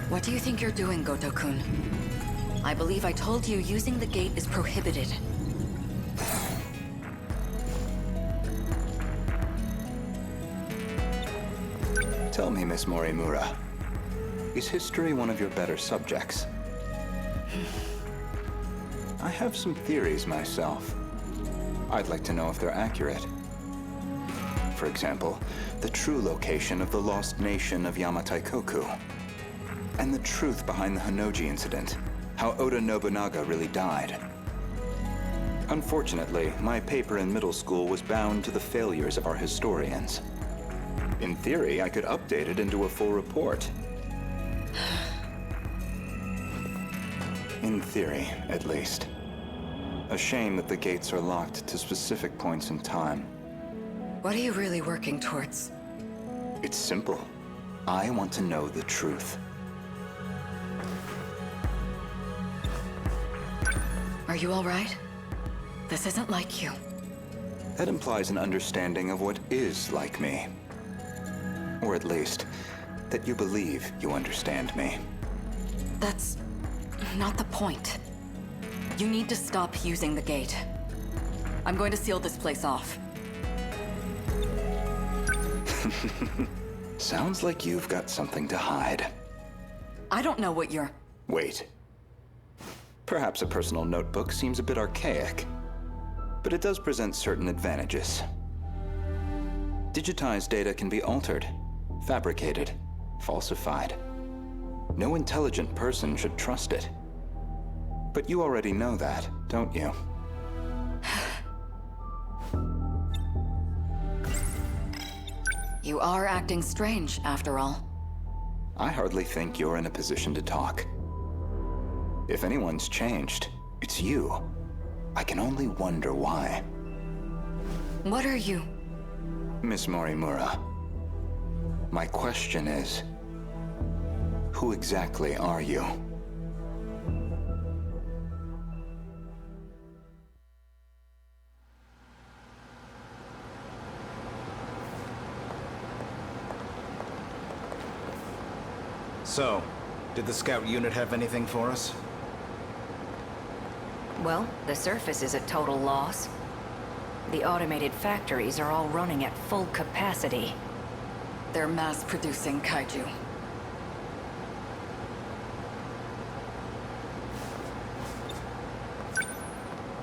What do you think you're doing, Goto-kun? I believe I told you using the gate is prohibited. Tell me, Miss Morimura, is history one of your better subjects? I have some theories myself. I'd like to know if they're accurate. For example, the true location of the lost nation of Yamataikoku. And the truth behind the Honnouji incident, how Oda Nobunaga really died. Unfortunately, my paper in middle school was bound to the failures of our historians. In theory, I could update it into a full report. In theory, at least. A shame that the gates are locked to specific points in time. What are you really working towards? It's simple. I want to know the truth. Are you all right? This isn't like you. That implies an understanding of what is like me. Or at least, that you believe you understand me. That's not the point. You need to stop using the gate. I'm going to seal this place off. Sounds like you've got something to hide. I don't know what you're... Wait. Perhaps a personal notebook seems a bit archaic, but it does present certain advantages. Digitized data can be altered, fabricated, falsified. No intelligent person should trust it. But you already know that, don't you? You are acting strange, after all. I hardly think you're in a position to talk. If anyone's changed, it's you. I can only wonder why. What are you? Miss Morimura, my question is, who exactly are you? So, did the scout unit have anything for us? Well, the surface is a total loss. The automated factories are all running at full capacity. They're mass-producing kaiju.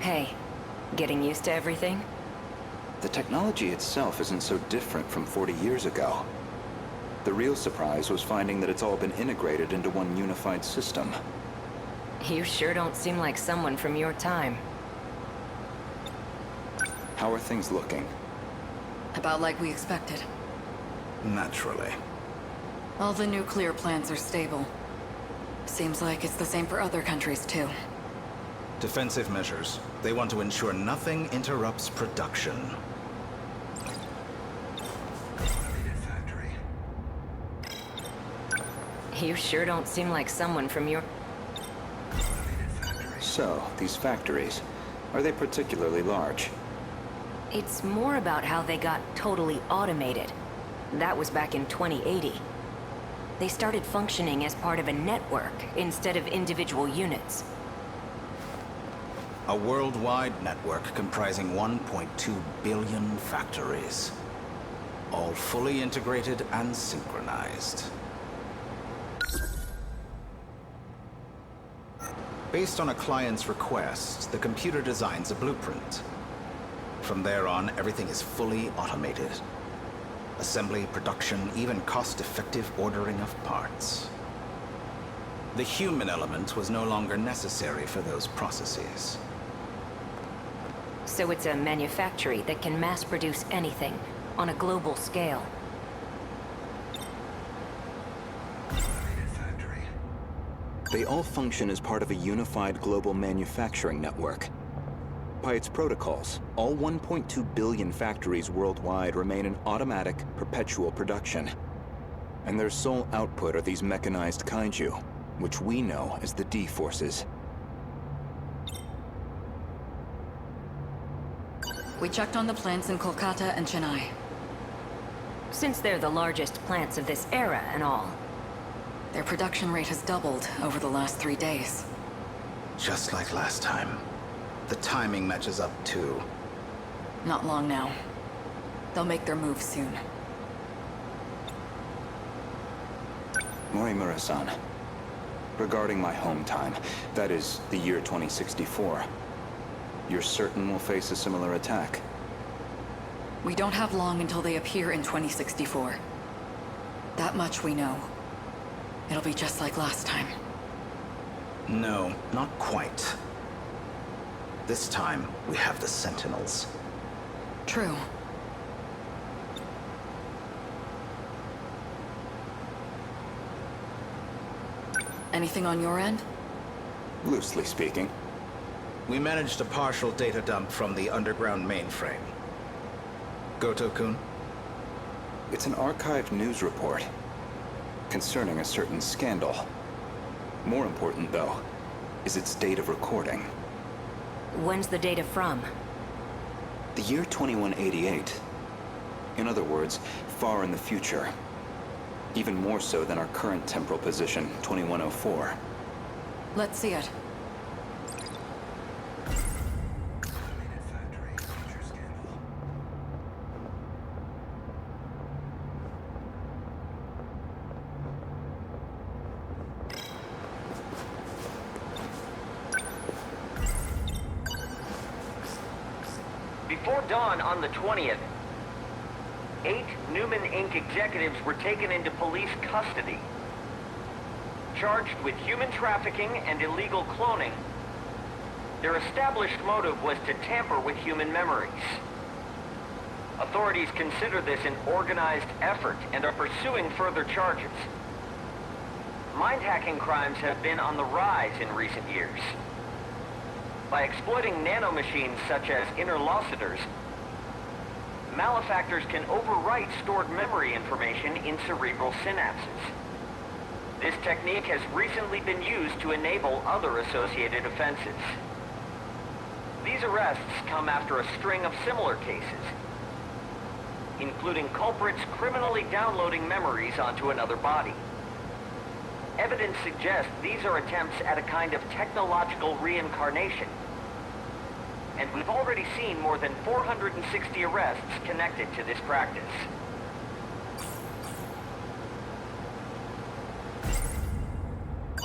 Hey, getting used to everything? The technology itself isn't so different from 40 years ago. The real surprise was finding that it's all been integrated into one unified system. You sure don't seem like someone from your time. How are things looking? About like we expected. Naturally. All the nuclear plants are stable. Seems like it's the same for other countries, too. Defensive measures. They want to ensure nothing interrupts production. You sure don't seem like someone from your... So, these factories, are they particularly large? It's more about how they got totally automated. That was back in 2080. They started functioning as part of a network instead of individual units. A worldwide network comprising 1.2 billion factories. All fully integrated and synchronized. Based on a client's request, the computer designs a blueprint. From there on, everything is fully automated. Assembly, production, even cost-effective ordering of parts. The human element was no longer necessary for those processes. So it's a manufactory that can mass-produce anything on a global scale. They all function as part of a unified global manufacturing network. By its protocols, all 1.2 billion factories worldwide remain in automatic, perpetual production. and their sole output are these mechanized kaiju, which we know as the D-Forces. We checked on the plants in Kolkata and Chennai. Since they're the largest plants of this era and all. Their production rate has doubled over the last 3 days. Just like last time. The timing matches up too. Not long now. They'll make their move soon. Morimura-san, regarding my home time, that is, the year 2064, you're certain we'll face a similar attack? We don't have long until they appear in 2064. That much we know. It'll be just like last time. No, not quite. This time, we have the Sentinels. True. Anything on your end? Loosely speaking. We managed a partial data dump from the underground mainframe. Goto-kun? It's an archived news report concerning a certain scandal. More important, though, is its date of recording. When's the data from? The year 2188. In other words, far in the future. Even more so than our current temporal position, 2104. Let's see it. Before dawn on the 20th, 8 Newman Inc. executives were taken into police custody, charged with human trafficking and illegal cloning. Their established motive was to tamper with human memories. Authorities consider this an organized effort and are pursuing further charges. Mind-hacking crimes have been on the rise in recent years. By exploiting nanomachines such as interlocutors, malefactors can overwrite stored memory information in cerebral synapses. This technique has recently been used to enable other associated offenses. These arrests come after a string of similar cases, including culprits criminally downloading memories onto another body. Evidence suggests these are attempts at a kind of technological reincarnation. And we've already seen more than 460 arrests connected to this practice.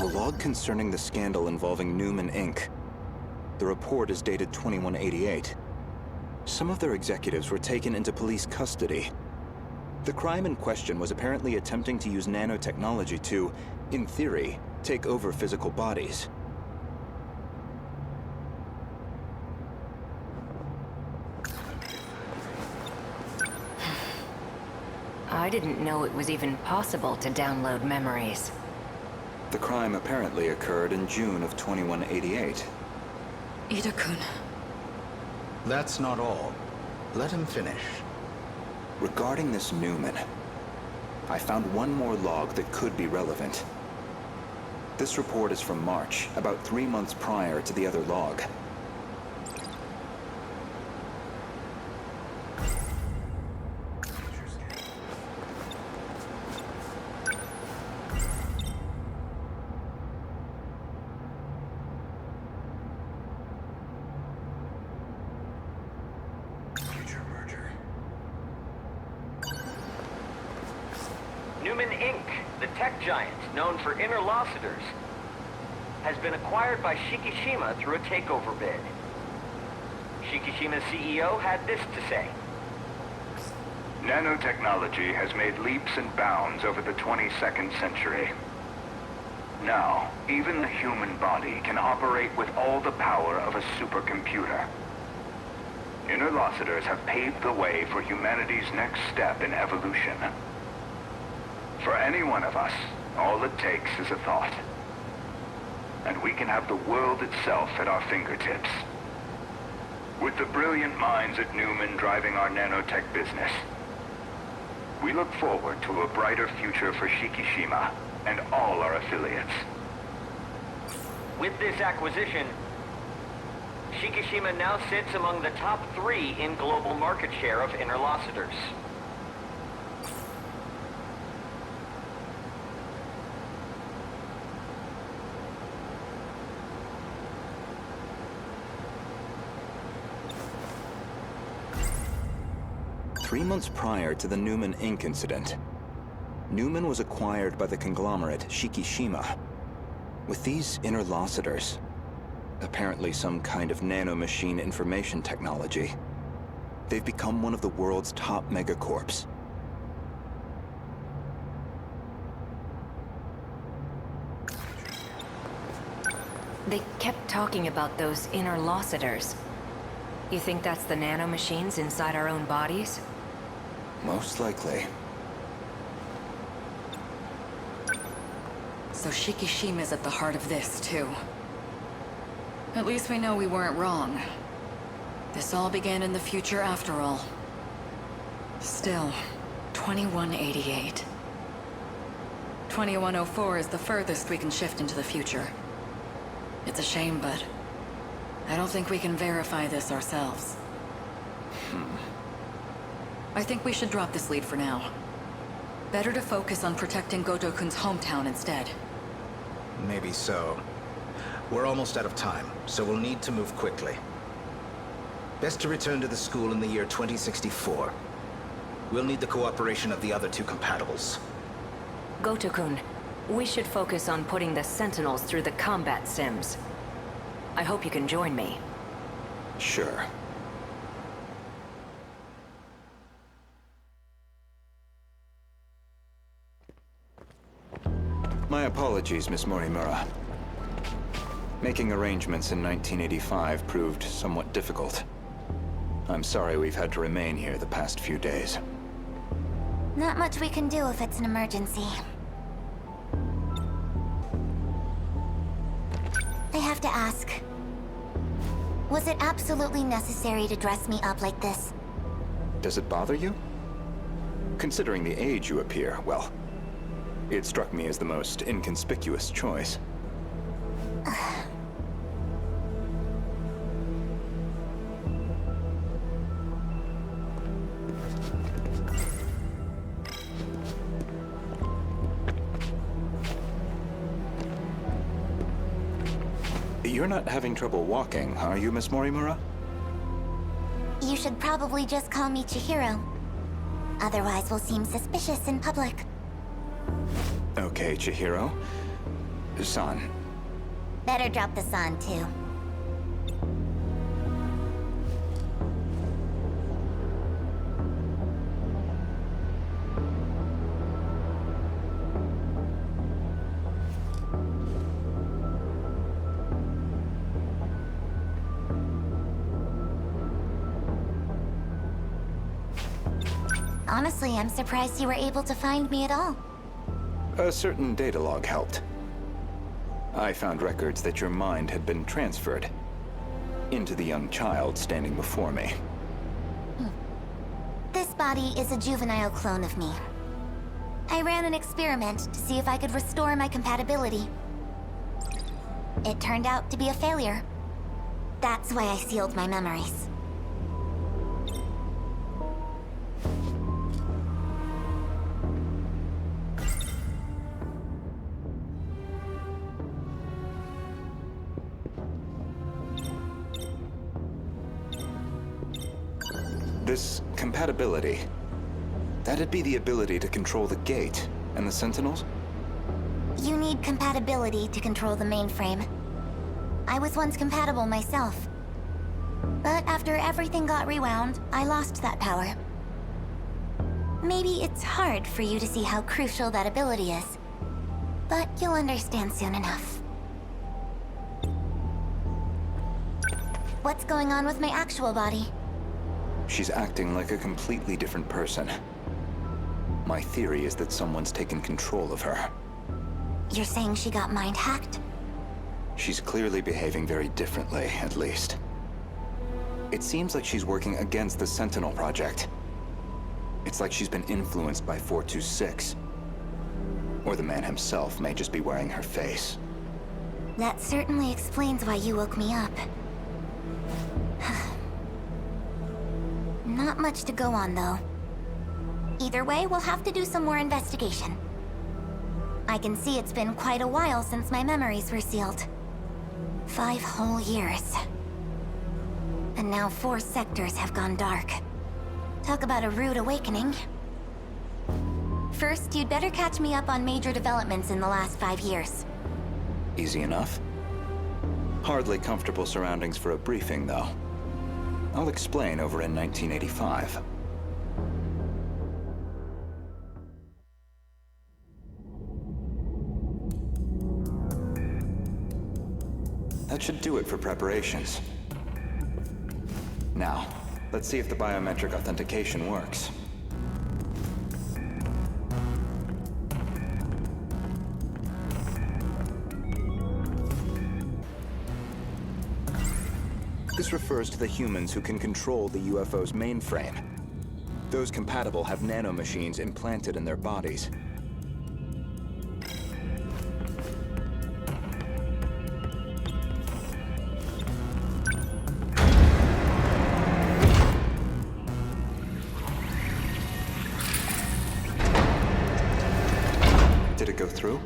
A log concerning the scandal involving Newman Inc. The report is dated 2188. Some of their executives were taken into police custody. The crime in question was apparently attempting to use nanotechnology to, in theory, take over physical bodies. I didn't know it was even possible to download memories. The crime apparently occurred in June of 2188. Ida-kun. That's not all. Let him finish. Regarding this Newman, I found one more log that could be relevant. This report is from March, about 3 months prior to the other log. Newman Inc., the tech giant known for interlocutors, has been acquired by Shikishima through a takeover bid. Shikishima's CEO had this to say. Nanotechnology has made leaps and bounds over the 22nd century. Now, even the human body can operate with all the power of a supercomputer. Interlocutors have paved the way for humanity's next step in evolution. For any one of us, all it takes is a thought. And we can have the world itself at our fingertips. With the brilliant minds at Newman driving our nanotech business, We look forward to a brighter future for Shikishima and all our affiliates. With this acquisition, Shikishima now sits among the top 3 in global market share of interlocutors. Three months prior to the Newman Inc. incident, Newman was acquired by the conglomerate Shikishima. With these interlocutors, apparently some kind of nanomachine information technology, they've become one of the world's top megacorps. They kept talking about those interlocutors. You think that's the nanomachines inside our own bodies? Most likely. So Shikishima's at the heart of this, too. At least we know we weren't wrong. This all began in the future after all. Still, 2188. 2104 is the furthest we can shift into the future. It's a shame, but I don't think we can verify this ourselves. I think we should drop this lead for now. Better to focus on protecting Goto-kun's hometown instead. Maybe so. We're almost out of time, so we'll need to move quickly. Best to return to the school in the year 2064. We'll need the cooperation of the other 2 compatibles. Goto-kun, we should focus on putting the Sentinels through the combat sims. I hope you can join me. Sure. My apologies, Miss Morimura. Making arrangements in 1985 proved somewhat difficult. I'm sorry we've had to remain here the past few days. Not much we can do if it's an emergency. I have to ask. Was it absolutely necessary to dress me up like this? Does it bother you? Considering the age you appear, well, it struck me as the most inconspicuous choice. You're not having trouble walking, are you, Miss Morimura? You should probably just call me Chihiro. Otherwise, we'll seem suspicious in public. Okay, Chihiro. San. Better drop the san, too. Honestly, I'm surprised you were able to find me at all. A certain data log helped. I found records that your mind had been transferred into the young child standing before me. This body is a juvenile clone of me. I ran an experiment to see if I could restore my compatibility. It turned out to be a failure. That's why I sealed my memories. This compatibility, that'd be the ability to control the gate and the Sentinels? You need compatibility to control the mainframe. I was once compatible myself. But after everything got rewound, I lost that power. Maybe it's hard for you to see how crucial that ability is. But you'll understand soon enough. What's going on with my actual body? She's acting like a completely different person. My theory is that someone's taken control of her. You're saying she got mind-hacked? She's clearly behaving very differently, at least. It seems like she's working against the Sentinel project. It's like she's been influenced by 426. Or the man himself may just be wearing her face. That certainly explains why you woke me up. Not much to go on, though. Either way, we'll have to do some more investigation. I can see it's been quite a while since my memories were sealed. 5 whole years. And now 4 sectors have gone dark. Talk about a rude awakening. First, you'd better catch me up on major developments in the last 5 years. Easy enough. Hardly comfortable surroundings for a briefing, though. I'll explain over in 1985. That should do it for preparations. Now, let's see if the biometric authentication works. This refers to the humans who can control the UFO's mainframe. Those compatible have nanomachines implanted in their bodies. Did it go through?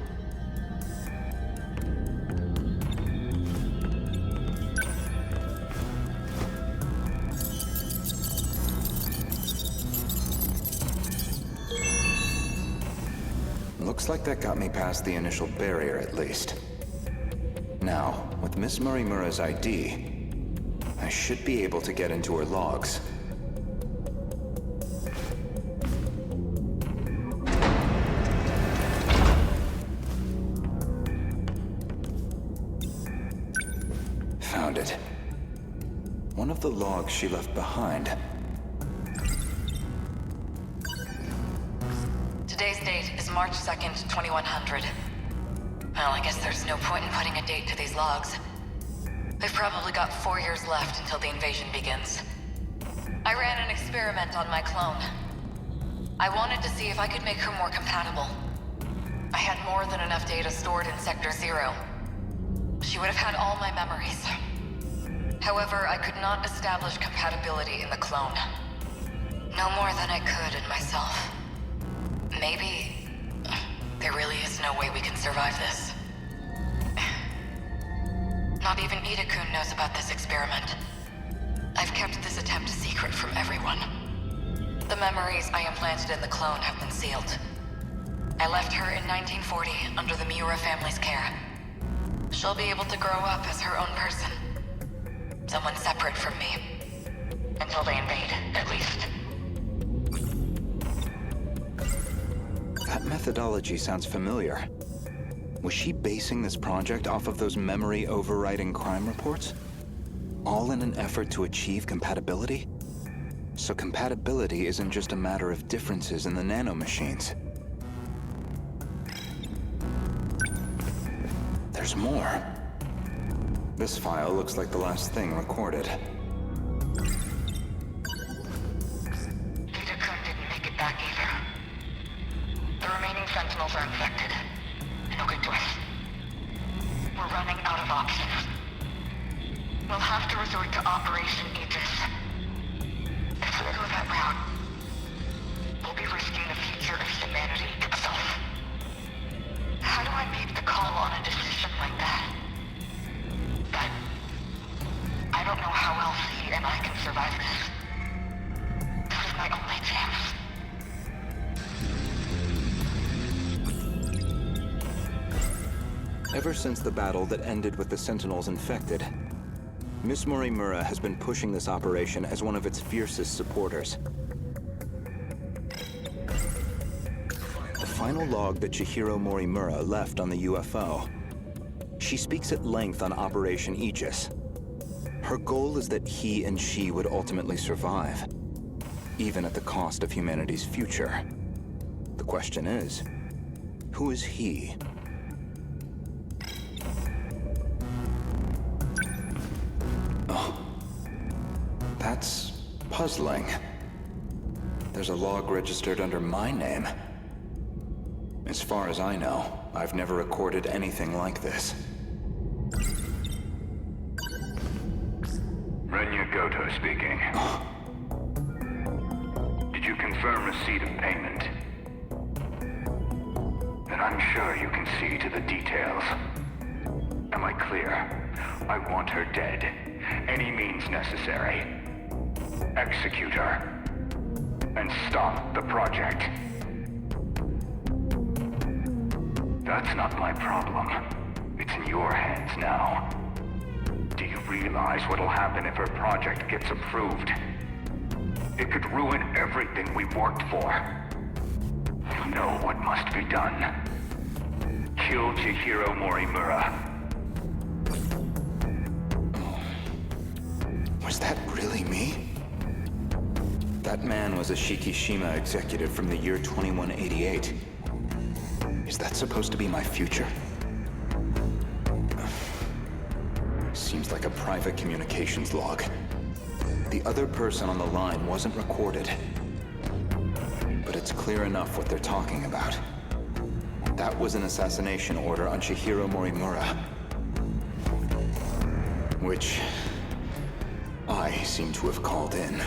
Looks like that got me past the initial barrier, at least. Now, with Miss Morimura's ID, I should be able to get into her logs. Found it. One of the logs she left behind. Today's date is March 2nd, 2100. Well, I guess there's no point in putting a date to these logs. They've probably got 4 years left until the invasion begins. I ran an experiment on my clone. I wanted to see if I could make her more compatible. I had more than enough data stored in Sector 0. She would have had all my memories. However, I could not establish compatibility in the clone. No more than I could in myself. Maybe there really is no way we can survive this. Not even Ida-kun knows about this experiment. I've kept this attempt secret from everyone. The memories I implanted in the clone have been sealed. I left her in 1940 under the Miura family's care. She'll be able to grow up as her own person. Someone separate from me. Until they invade, at least. That methodology sounds familiar. Was she basing this project off of those memory overriding crime reports? All in an effort to achieve compatibility? So compatibility isn't just a matter of differences in the nanomachines. There's more. This file looks like the last thing recorded. Ida-kun didn't make it back either. The remaining Sentinels are infected. No good to us. We're running out of options. We'll have to resort to Operation Aegis. If we go that route, we'll be risking the future of humanity itself. How do I make the call on a decision like that? But I don't know how else he and I can survive this. This is my only chance. Ever since the battle that ended with the Sentinels infected, Miss Morimura has been pushing this operation as one of its fiercest supporters. The final log that Chihiro Morimura left on the UFO, she speaks at length on Operation Aegis. Her goal is that he and she would ultimately survive, even at the cost of humanity's future. The question is, who is he? Oh, that's puzzling. There's a log registered under my name. As far as I know, I've never recorded anything like this. Renya Gouto speaking. Did you confirm receipt of payment? Then I'm sure you can see to the details. Am I clear? I want her dead. Any means necessary. Execute her. And stop the project. That's not my problem. It's in your hands now. Do you realize what'll happen if her project gets approved? It could ruin everything we've worked for. You know what must be done. Kill Chihiro Morimura. Was that really me? That man was a Shikishima executive from the year 2188. Is that supposed to be my future? Seems like a private communications log. The other person on the line wasn't recorded. But it's clear enough what they're talking about. That was an assassination order on Chihiro Morimura. Which I seem to have called in.